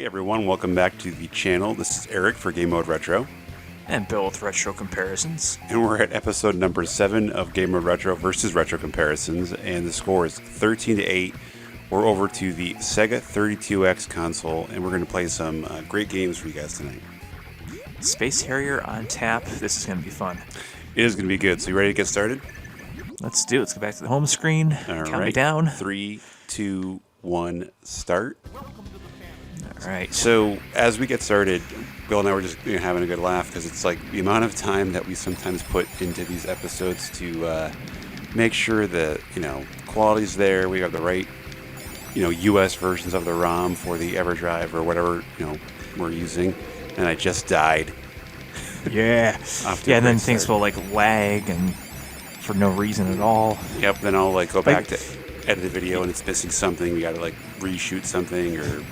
everyone, welcome back to the channel. This is Eric for Game Mode Retro. And Bill with Retro Comparisons. And we're at episode number 7 of Game Mode Retro versus Retro Comparisons, and the score is 13-8. We're over to the Sega 32X console, and we're going to play some great games for you guys tonight. Space Harrier on tap. This is going to be fun. It is going to be good. So you ready to get started? Let's do it. Let's go back to the home screen. All Count right. me down. 3, 2, 1, start. All right. So as we get started, Bill and I were just having a good laugh because it's like the amount of time that we sometimes put into these episodes to make sure that quality's there. We have the right US versions of the ROM for the EverDrive or whatever we're using, and I just died. Yeah. And then things will lag and for no reason at all. Yep. Then I'll go back to edit the video and it's missing something. We got to reshoot something or.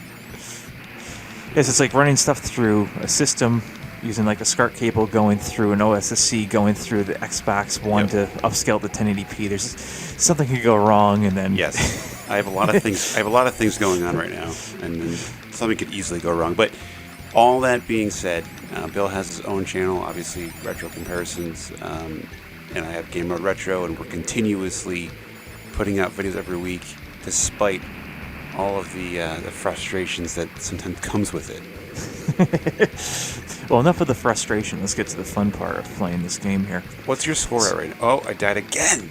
Yes, it's like running stuff through a system using a SCART cable going through an OSSC going through the Xbox One to upscale to 1080p. There's something could go wrong, and then yes, I have a lot of things. I have a lot of things going on right now, and then something could easily go wrong. But all that being said, Bill has his own channel, obviously Retro Comparisons, and I have Game Mode Retro, and we're continuously putting out videos every week, despite all of the frustrations that sometimes comes with it. Well, enough of the frustration. Let's get to the fun part of playing this game here. What's your score at right now? Oh, I died again.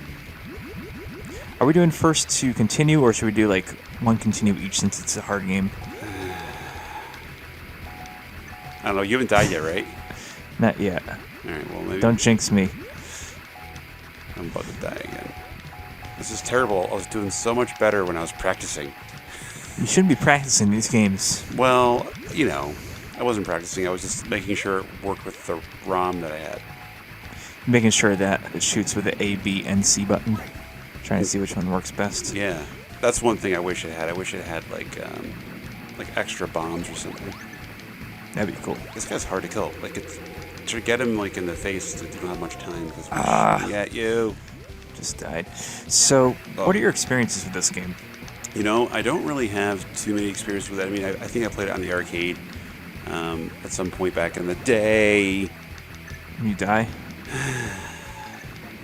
Are we doing first to continue, or should we do one continue each since it's a hard game? I don't know. You haven't died yet, right? Not yet. All right. Well, maybe. Don't jinx me. I'm about to die again. This is terrible. I was doing so much better when I was practicing. You shouldn't be practicing these games. Well, I wasn't practicing. I was just making sure it worked with the ROM that I had. Making sure that it shoots with the A, B, and C button. Trying to see which one works best. Yeah. That's one thing I wish it had. I wish it had, extra bombs or something. That'd be cool. This guy's hard to kill. To get him, in the face, you don't have much time because we're shooting at you. Just died. So, what are your experiences with this game? I don't really have too many experiences with it. I mean, I think I played it on the arcade at some point back in the day. You die?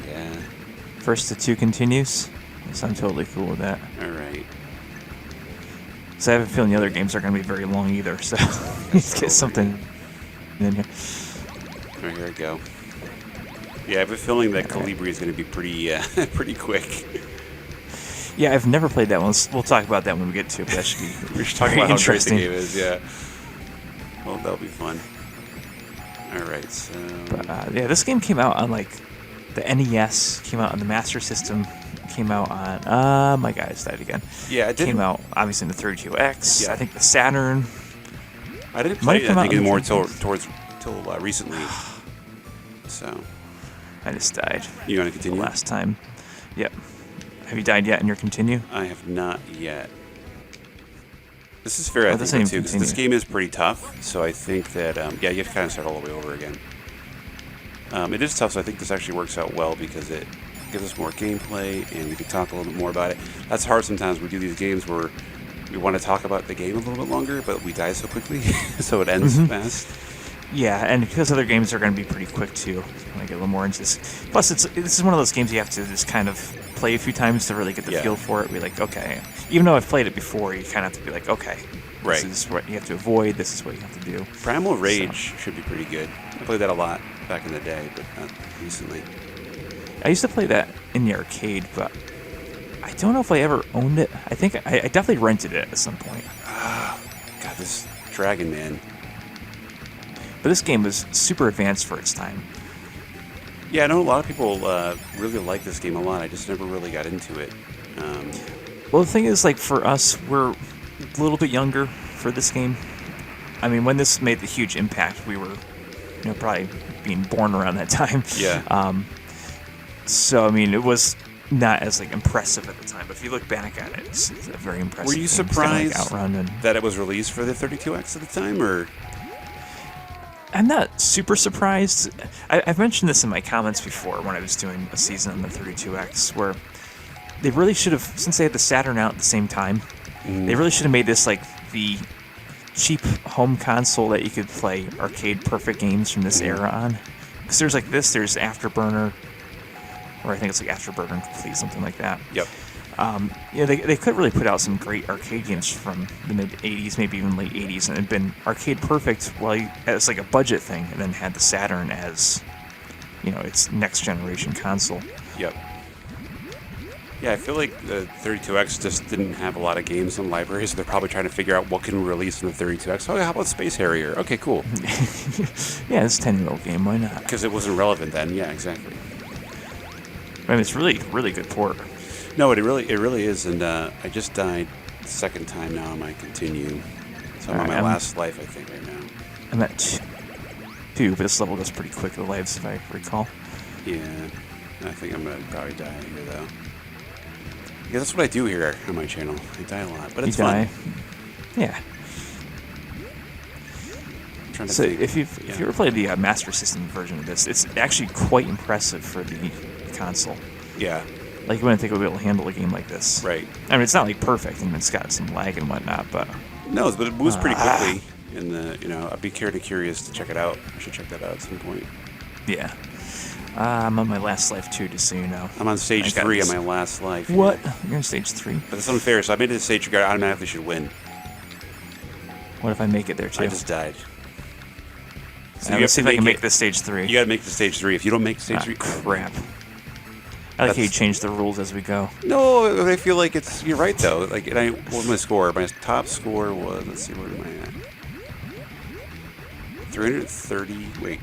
Yeah. First to 2 continues? Yes, I'm totally cool with that. All right. So I have a feeling the other games aren't going to be very long either, so let's get something in here. All right, here I go. Yeah, I have a feeling that Kolibri is going to be pretty quick. Yeah, I've never played that one. We'll talk about that when we get to it. That should be we should talk about how great the game is, yeah. Well, that'll be fun. All right, so... But, this game came out on, the NES, came out on the Master System, came out on... my guys died again. Yeah, it came out, obviously, in the 32X. Yeah. I think the Saturn. I didn't play it, I think, anymore till recently. So... I just died. You want to continue? The last time. Yep. Have you died yet in your continue? I have not yet. This is fair, I think, too, because this game is pretty tough, so I think that, you have to kind of start all the way over again. It is tough, so I think this actually works out well because it gives us more gameplay, and we can talk a little bit more about it. That's hard sometimes. We do these games where we want to talk about the game a little bit longer, but we die so quickly, so it ends fast. Yeah, and because other games are going to be pretty quick too, I get a little more into this. Plus, this is one of those games you have to just kind of play a few times to really get the feel for it. Be like, okay, even though I've played it before, you kind of have to be like, okay, this is what you have to avoid. This is what you have to do. Primal Rage should be pretty good. I played that a lot back in the day, but not recently. I used to play that in the arcade, but I don't know if I ever owned it. I think I definitely rented it at some point. God, this Dragon Man. But this game was super advanced for its time. Yeah, I know a lot of people really like this game a lot. I just never really got into it. Well, the thing is, for us, we're a little bit younger for this game. I mean, when this made the huge impact, we were, probably being born around that time. Yeah. So, I mean, it was not as impressive at the time, but if you look back at it, it's a very impressive. Were you game. surprised Outrun and... that it was released for the 32X at the time, or? I'm not super surprised. I've mentioned this in my comments before when I was doing a season on the 32X, where they really should have, since they had the Saturn out at the same time, they really should have made this the cheap home console that you could play arcade perfect games from this era on. Because there's like this, there's Afterburner, or I think it's like Afterburner Complete, something like that. Yep. They could really put out some great arcade games from the mid 80s, maybe even late 80s, and it'd been arcade perfect as like a budget thing, and then had the Saturn as, its next generation console. Yep. Yeah, I feel like the 32X just didn't have a lot of games in the library, so they're probably trying to figure out what can we release in the 32X. Oh, how about Space Harrier? Okay, cool. Yeah, it's a 10-year-old game. Why not? Because it wasn't relevant then. Yeah, exactly. I mean, it's really, really good port. No, it really is, and I just died the second time now. I might continue. So I'm on my last life, I think, right now. I'm at 2, but this level goes pretty quick, the lives, if I recall. Yeah, I think I'm going to probably die here, though. Yeah, that's what I do here on my channel. I die a lot, but it's fun. Yeah. So if you've ever played the Master System version of this, it's actually quite impressive for the console. Yeah. Like, you wouldn't think it would be able to handle a game like this. Right. I mean, it's not like perfect, and it's got some lag and whatnot, but... No, but it moves pretty quickly. And I'd be curious to check it out. I should check that out at some point. Yeah. I'm on my last life, too, just so you know. I'm on stage 3 on my last life. What? You're on stage 3? But that's unfair, so I made it to stage 3. I automatically should win. What if I make it there, too? I just died. So let's see if I can make this stage 3. You gotta make the stage 3. If you don't make stage 3... crap. I like how you change the rules as we go. No, I feel like you're right, though. What was my score? My top score was... Let's see, where am I at? 330... Wait.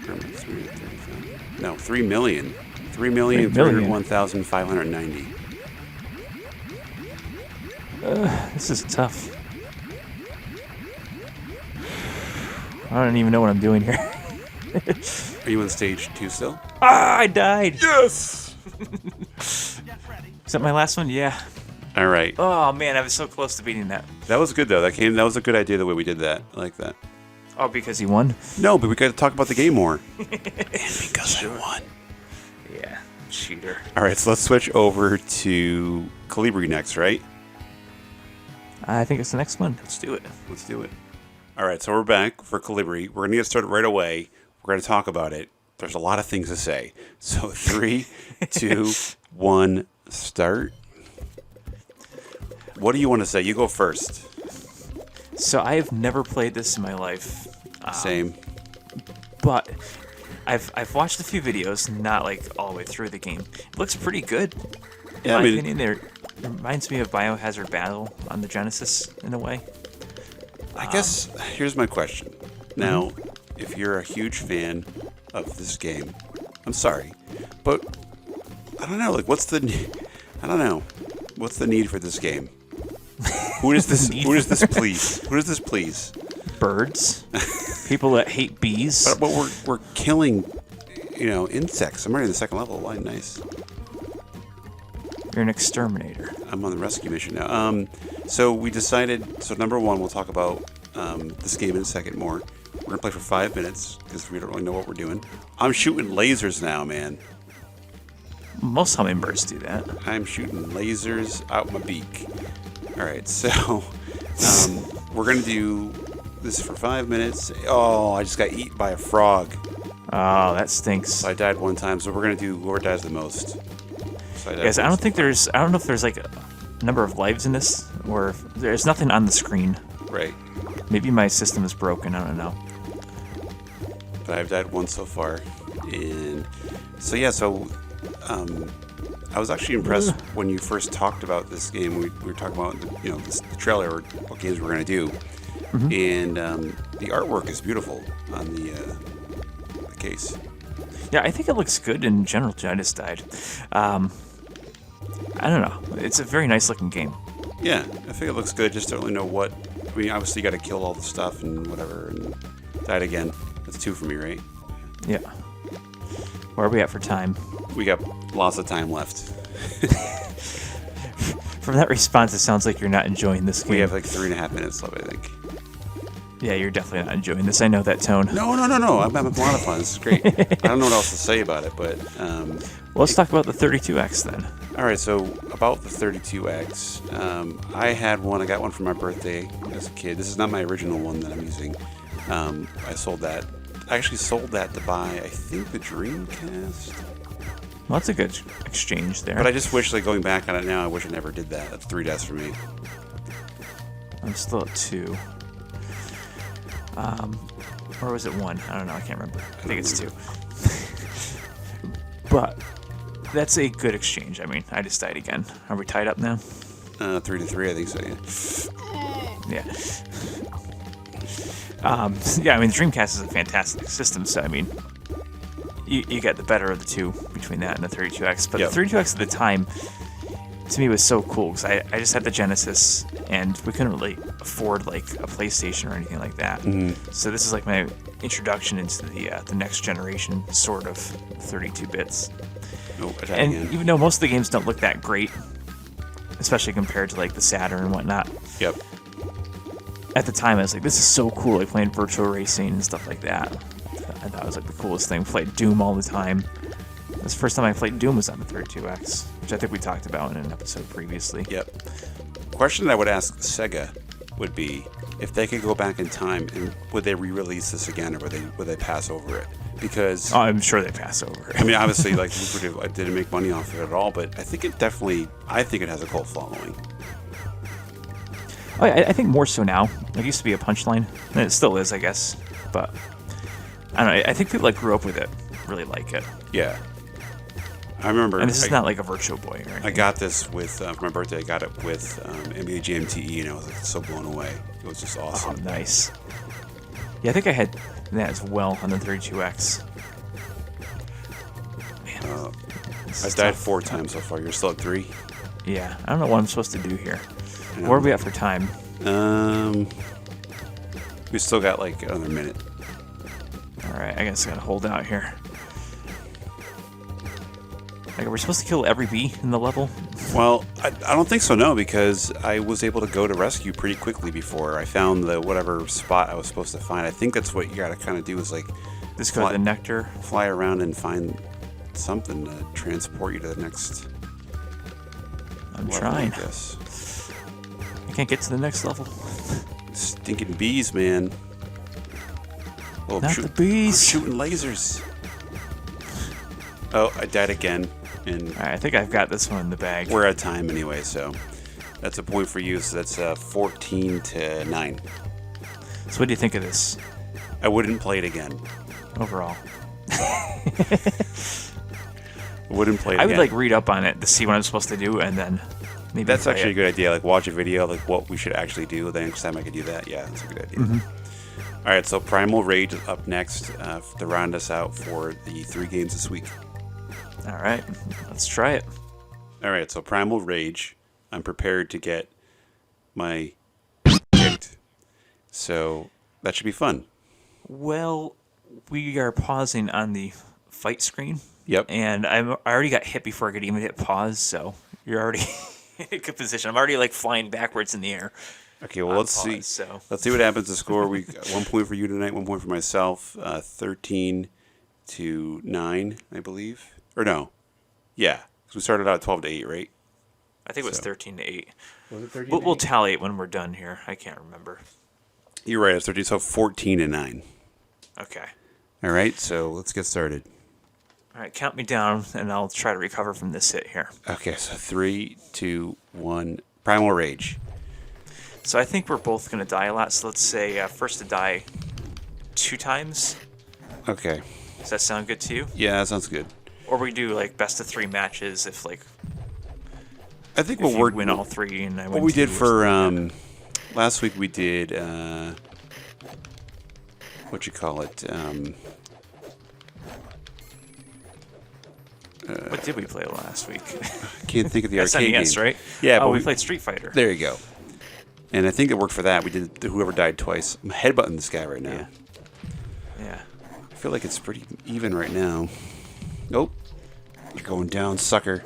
335. No, 3 million. 3,301,590. This is tough. I don't even know what I'm doing here. Are you on stage 2 still? I died! Yes! Is that my last one? Yeah. All right. Oh, man, I was so close to beating that. That was good, though. That was a good idea, the way we did that. I like that. Oh, because he won? No, but we got to talk about the game more. And because I won. Yeah, cheater. All right, so let's switch over to Kolibri next, right? I think it's the next one. Let's do it. Let's do it. All right, so we're back for Kolibri. We're going to get started right away. We're going to talk about it. There's a lot of things to say. So 3, 2, 1, start. What do you want to say? You go first. So I have never played this in my life. Same. But I've watched a few videos, not like all the way through the game. It looks pretty good. In my opinion, it reminds me of Biohazard Battle on the Genesis in a way. I guess here's my question. Now, if you're a huge fan of this game, I'm sorry, but I don't know. What's the need for this game? Who does this? Who does this please? Who does this please? Birds. People that hate bees. But we're killing, insects. I'm already in the second level. Why? Nice. You're an exterminator. I'm on the rescue mission now. So we decided. So number 1, we'll talk about this game in a second more. We're gonna play for 5 minutes because we don't really know what we're doing. I'm shooting lasers now, man. Most hummingbirds do that. I'm shooting lasers out my beak. All right, so we're going to do this for 5 minutes. Oh, I just got eaten by a frog. Oh, that stinks. So I died one time, so we're going to do whoever dies the most. So Guys, I don't know if there's like a number of lives in this, or there's nothing on the screen. Right. Maybe my system is broken, I don't know. But I've died once so far. And so, yeah, I was actually impressed when you first talked about this game. We were talking about the trailer or what games we're going to do, and the artwork is beautiful on the case. Yeah, I think it looks good in general. I just died. I don't know. It's a very nice looking game. Yeah, I think it looks good. Just don't really know what. I mean, obviously you got to kill all the stuff and whatever, and died again. That's 2 for me, right? Yeah. Where are we at for time? We got lots of time left. From that response, it sounds like you're not enjoying this game. We have like 3.5 minutes left, I think. Yeah, you're definitely not enjoying this. I know that tone. No. I'm having a lot of fun. This is great. I don't know what else to say about it, but... Well, let's talk about the 32X then. All right, so about the 32X, I had one. I got one for my birthday as a kid. This is not my original one that I'm using. I sold that. I actually sold that to buy, I think, the Dreamcast. Well, that's a good exchange there. But I just wish, like, going back on it now, I wish I never did that. That's 3 deaths for me. I'm still at 2. Or was it 1? I don't know. I can't remember. I think it's 2. But that's a good exchange. I mean, I just died again. Are we tied up now? 3-3, I think so, yeah. Yeah. Yeah, I mean, the Dreamcast is a fantastic system, so, I mean, you get the better of the two between that and the 32X. But the 32X at the time, to me, was so cool, because I just had the Genesis, and we couldn't really afford, like, a PlayStation or anything like that. So this is, like, my introduction into the next generation, sort of, 32 bits. And even though most of the games don't look that great, especially compared to, like, the Saturn and whatnot. Yep. At the time, I was like, this is so cool, like playing virtual racing and stuff like that. I thought it was like the coolest thing. Played Doom all the time. This first time I played Doom was on the 32X, which I think we talked about in an episode previously. Yep. Question that I would ask Sega would be if they could go back in time, and would they re-release this again, or would they pass over it? Because I'm sure they pass over it. I mean, obviously, like, I didn't make money off of it at all, but I think it has a cult following. Oh, I think more so now. It used to be a punchline, and it still is, I guess. But I don't know. I think people that grew up with it really like it. Yeah. I remember. And this is not like a Virtual Boy or anything. I got this with for my birthday. I got it with NBA Jam TE, and I was like, so blown away. It was just awesome. Oh, nice. Yeah, I think I had that as well on the 32X. Man, I've died 4 times so far. You're still at 3? Yeah, I don't know what I'm supposed to do here. Where are we at for time? We still got like another minute. Alright, I guess I gotta hold out here. Like, are we supposed to kill every bee in the level? Well, I don't think so, no, because I was able to go to rescue pretty quickly before I found the whatever spot I was supposed to find. I think that's what you gotta kind of do is like... Just go to the nectar? Fly around and find something to transport you to the next... I'm trying. I can't get to the next level. Stinking bees, man. Oh, Not the bees. I'm shooting lasers. Oh, I died again. And Alright, I think I've got this one in the bag. We're at time anyway, so that's a point for you. So that's 14 to 9. So what do you think of this? I wouldn't play it again. Overall. Wouldn't play it I again. would like read up on it to see what I'm supposed to do, and then maybe that's actually a good idea. Like watch a video, like what we should actually do. The next time I could do that, yeah, that's a good idea. All right, so Primal Rage is up next to round us out for the 3 games this week. All right, let's try it. All right, so Primal Rage, I'm prepared to get my kicked, so that should be fun. Well, we are pausing on the fight screen. Yep. And I already got hit before I could even hit pause, so you're already in a good position. I'm already like flying backwards in the air. Okay, well let's see. So. Let's see what happens to score. We got 1 point for you tonight, 1 point for myself. 13 to 9, I believe. Or no, yeah, because we started out at 12 to 8, right? I think it was 13 to 8. Was it 13? We'll tally it when we're done here. I can't remember. You're right. It's 13. So 14 to 9. Okay. All right. So let's get started. All right, count me down, and I'll try to recover from this hit here. Okay, so 3, 2, 1. Primal Rage. So I think we're both going to die a lot. So let's say first to die 2 times. Okay. Does that sound good to you? Yeah, that sounds good. Or we do like best of 3 matches if like. I think we'll win all 3 and I win. What we did for last week, we did what you call it. What did we play last week? I can't think of the arcade SNES, game. right? Yeah, but we played Street Fighter. There you go. And I think it worked for that. We did whoever died twice. I'm headbutting this guy right now. Yeah. I feel like it's pretty even right now. Nope. You're going down, sucker.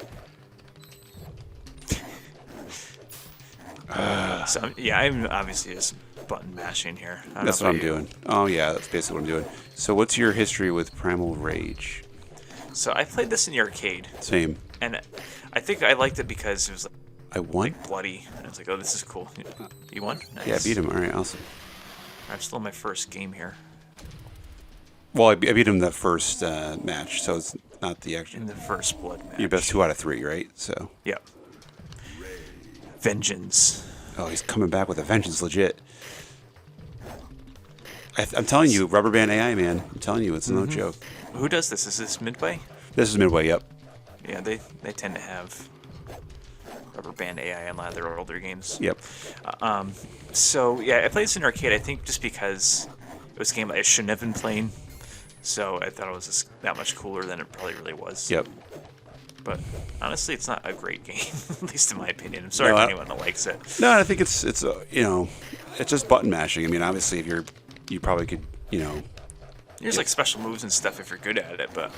So yeah, I'm obviously just button mashing here. That's what I'm doing. Oh yeah, that's basically what I'm doing. So what's your history with Primal Rage? So I played this in the arcade. Same. And I think I liked it because it was I won? like bloody. And I was like, oh, this is cool. You won? Nice. Yeah, I beat him. All right, awesome. I'm still in my first game here. Well, I beat him that first match, so it's not the actual. In the first blood match. Your best 2 out of 3, right? So. Yep. Vengeance. Oh, he's coming back with a vengeance, legit. I'm telling you, Rubber Band AI, man. I'm telling you, it's no joke. Who does this? Is this Midway? This is Midway, yep. Yeah, they tend to have Rubber Band AI on a lot of their older games. Yep. So, yeah, I played this in arcade, I think, just because it was a game I shouldn't have been playing. So I thought it was just that much cooler than it probably really was. Yep. But honestly, it's not a great game, at least in my opinion. I'm sorry to anyone that likes it. No, I think it's you know, it's just button mashing. I mean, obviously, if you probably could, you know. There's like special moves and stuff if you're good at it, but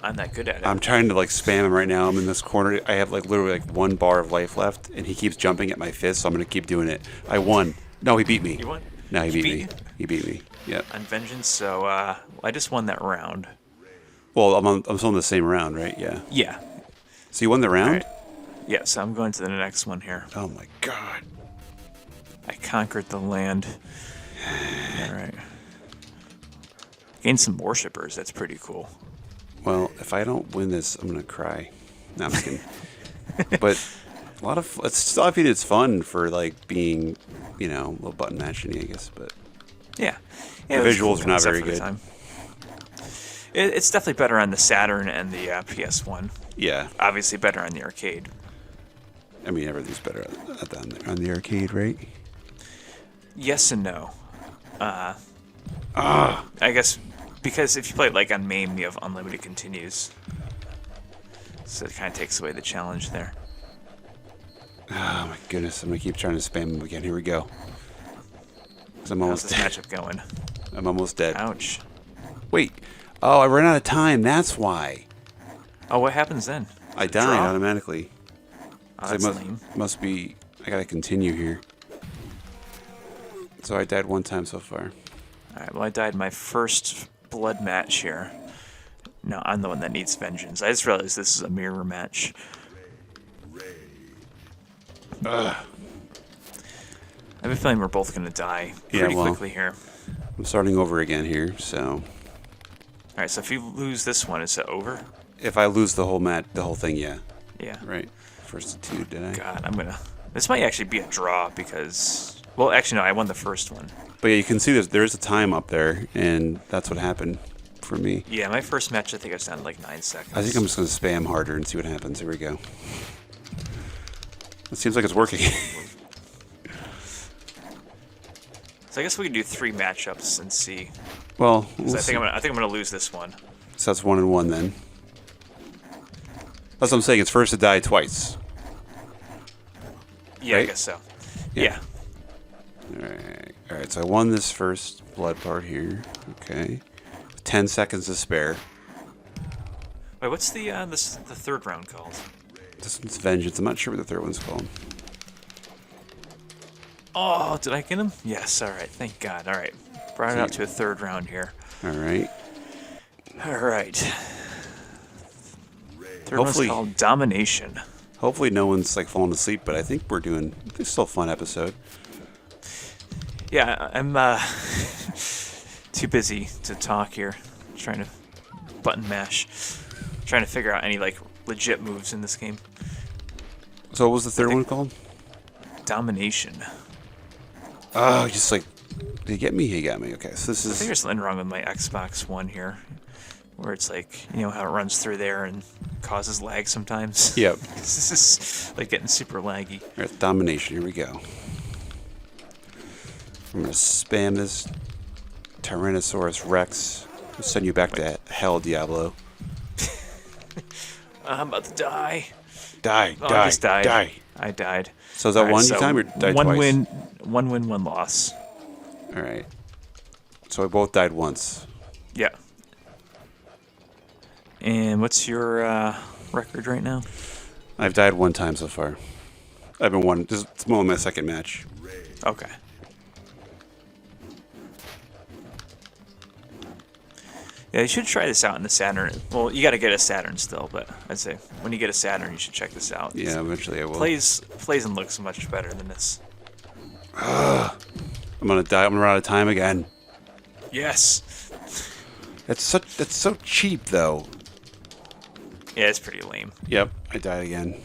I'm not good at it. I'm trying to like spam him right now. I'm in this corner. I have like literally like 1 bar of life left, and he keeps jumping at my fist, so I'm gonna keep doing it. I won. No, he beat me. You won? No, he beat me. you? He beat me. Yep. On Vengeance, so I just won that round. Well, I'm still in the same round, right? Yeah. Yeah. So you won the round? All right. Yeah, so I'm going to the next one here. Oh my god. I conquered the land. All right. Gained some worshippers. That's pretty cool. Well, if I don't win this, I'm gonna cry. No, I'm just kidding. But a lot of it's still, I think it's fun for like being, you know, a little button mashing, I guess. But yeah, the visuals are not very good. It's definitely better on the Saturn and the PS1. Yeah. Obviously better on the arcade. I mean, everything's better on the arcade, right? Yes and no. I guess because if you play it like on MAME, you have unlimited continues. So it kind of takes away the challenge there. Oh my goodness, I'm gonna keep trying to spam him again. Here we go. 'Cause I'm How's almost this dead. matchup going? I'm almost dead. Ouch. Wait. Oh, I ran out of time. That's why. Oh, what happens then? I died Draw? automatically. Oh, So that's it lame. must be. I gotta continue here. So I died 1 time so far. Alright, well I died my first blood match here. No, I'm the one that needs vengeance. I just realized this is a mirror match. Ugh. I have a feeling we're both going to die Yeah, pretty well. quickly here. I'm starting over again here, so Alright, so if you lose this one, is it over? if I lose the whole thing, yeah. Yeah. Right. First of 2, did I? God, I'm gonna... This might actually be a draw because... Well, actually, no, I won the first one. But yeah, you can see there's a time up there, and that's what happened for me. Yeah, my first match, I think I was down to like 9 seconds. I think I'm just going to spam harder and see what happens. Here we go. It seems like it's working. So I guess we can do 3 matchups and see. Well, 'Cause I think I'm gonna lose this one. so that's 1 and 1 then. That's what I'm saying. It's first to die twice. Yeah, I Right? guess so. Yeah. Yeah. All right. So I won this first blood part here. Okay. 10 seconds to spare. Wait, what's the third round called? This one's Vengeance. I'm not sure what the third one's called. Oh, did I get him? Yes, alright, thank God. Alright, brought it out to a third round here. All right. Alright. Third Hopefully- one's called Domination. Hopefully no one's like falling asleep, but I think we're doing. It's still a fun episode. Yeah, I'm too busy to talk here. Trying to button mash. Trying to figure out any like legit moves in this game. So what was the third one called? Domination. Oh, just like, did he get me? He got me. Okay, so this I think is. there's something wrong with my Xbox One here. Where it's like, you know how it runs through there and causes lag sometimes? Yep. This is like getting super laggy. All right, Domination. Here we go. I'm gonna spam this Tyrannosaurus Rex. I'll send you back to hell, Diablo. I'm about to die. Die, Oh, die, I just died. die. I died. So is that Alright, one so time or died one twice? win, one loss. All right. So we both died once. Yeah. And what's your record right now? I've died 1 time so far. I've been one. This is only my second match. Okay. Yeah, you should try this out in the Saturn. Well, you got to get a Saturn still, but I'd say when you get a Saturn, you should check this out. Yeah, eventually I will. Plays and looks much better than this. I'm gonna die. I'm gonna run out of time again. Yes. That's so cheap though. Yeah, it's pretty lame. Yep, I died again.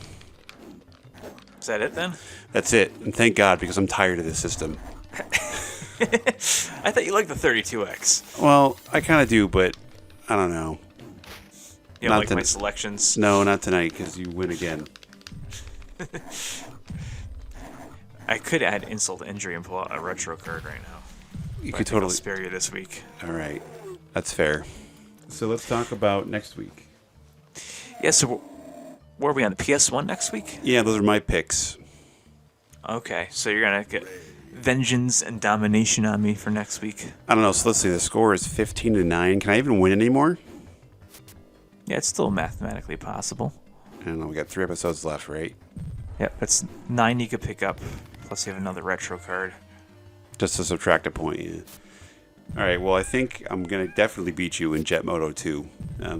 Is that it then? That's it, and thank God because I'm tired of this system. I thought you liked the 32X. Well, I kind of do, but I don't know. You don't like my selections? No, not tonight because you win again. I could add insult to injury and pull out a retro card right now. You but could totally I'll spare you this week. All right, that's fair. So let's talk about next week. Yeah, so where are we on the PS1 next week? Yeah, those are my picks. Okay, so you're gonna get vengeance and domination on me for next week. I don't know. So let's see. The score is 15-9. Can I even win anymore? Yeah, it's still mathematically possible. I don't know. We got 3 episodes left, right? Yep, that's 9 you could pick up. Plus you have another retro card. Just to subtract a point, yeah. All right, well, I think I'm going to definitely beat you in Jet Moto 2.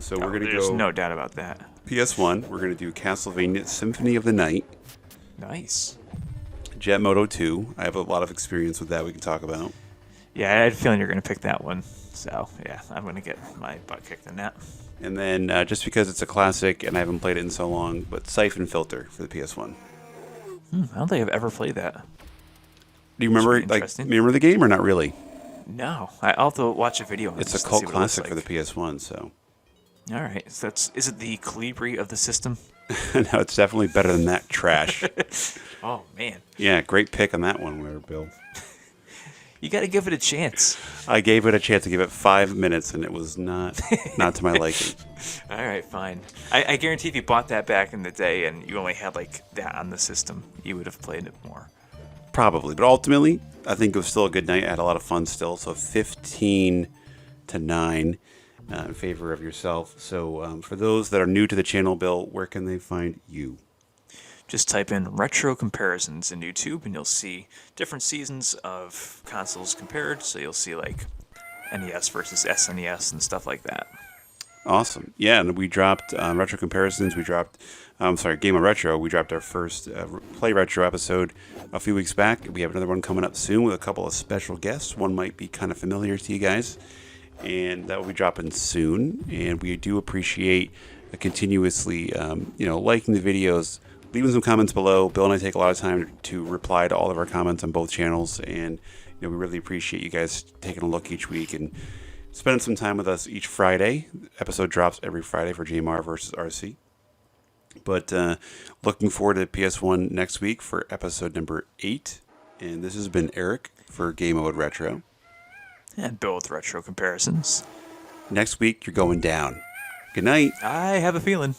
So we're going to go... There's no doubt about that. PS1, we're going to do Castlevania Symphony of the Night. Nice. Jet Moto 2, I have a lot of experience with that we can talk about. Yeah, I had a feeling you're going to pick that one. So, yeah, I'm going to get my butt kicked in that. And then, just because it's a classic and I haven't played it in so long, but Siphon Filter for the PS1. I don't think I've ever played that. Do you remember the game or not really? No, I'll have to watch a video on it. It's a cult classic for the PS1, so. All right, so is it the Kolibri of the system? No, it's definitely better than that trash. Oh, man. Yeah, great pick on that one there, Bill. You got to give it a chance. I gave it a chance to give it 5 minutes, and it was not to my liking. All right, fine. I guarantee if you bought that back in the day and you only had like that on the system, you would have played it more. Probably, but ultimately, I think it was still a good night. I had a lot of fun still, so 15-9 in favor of yourself. So for those that are new to the channel, Bill, where can they find you? Just type in retro comparisons in YouTube and you'll see different seasons of consoles compared. So you'll see like NES versus SNES and stuff like that. Awesome. Yeah, and we dropped retro comparisons. We dropped, Game of Retro. We dropped our first Play Retro episode a few weeks back. We have another one coming up soon with a couple of special guests. One might be kind of familiar to you guys, and that will be dropping soon. And we do appreciate continuously, liking the videos, leaving some comments below. Bill and I take a lot of time to reply to all of our comments on both channels, and we really appreciate you guys taking a look each week and spending some time with us each Friday. Episode drops every Friday for GMR versus RC. But looking forward to PS1 next week for episode number 8. And this has been Eric for Game Mode Retro. And Bill with Retro Comparisons. Next week, you're going down. Good night. I have a feeling.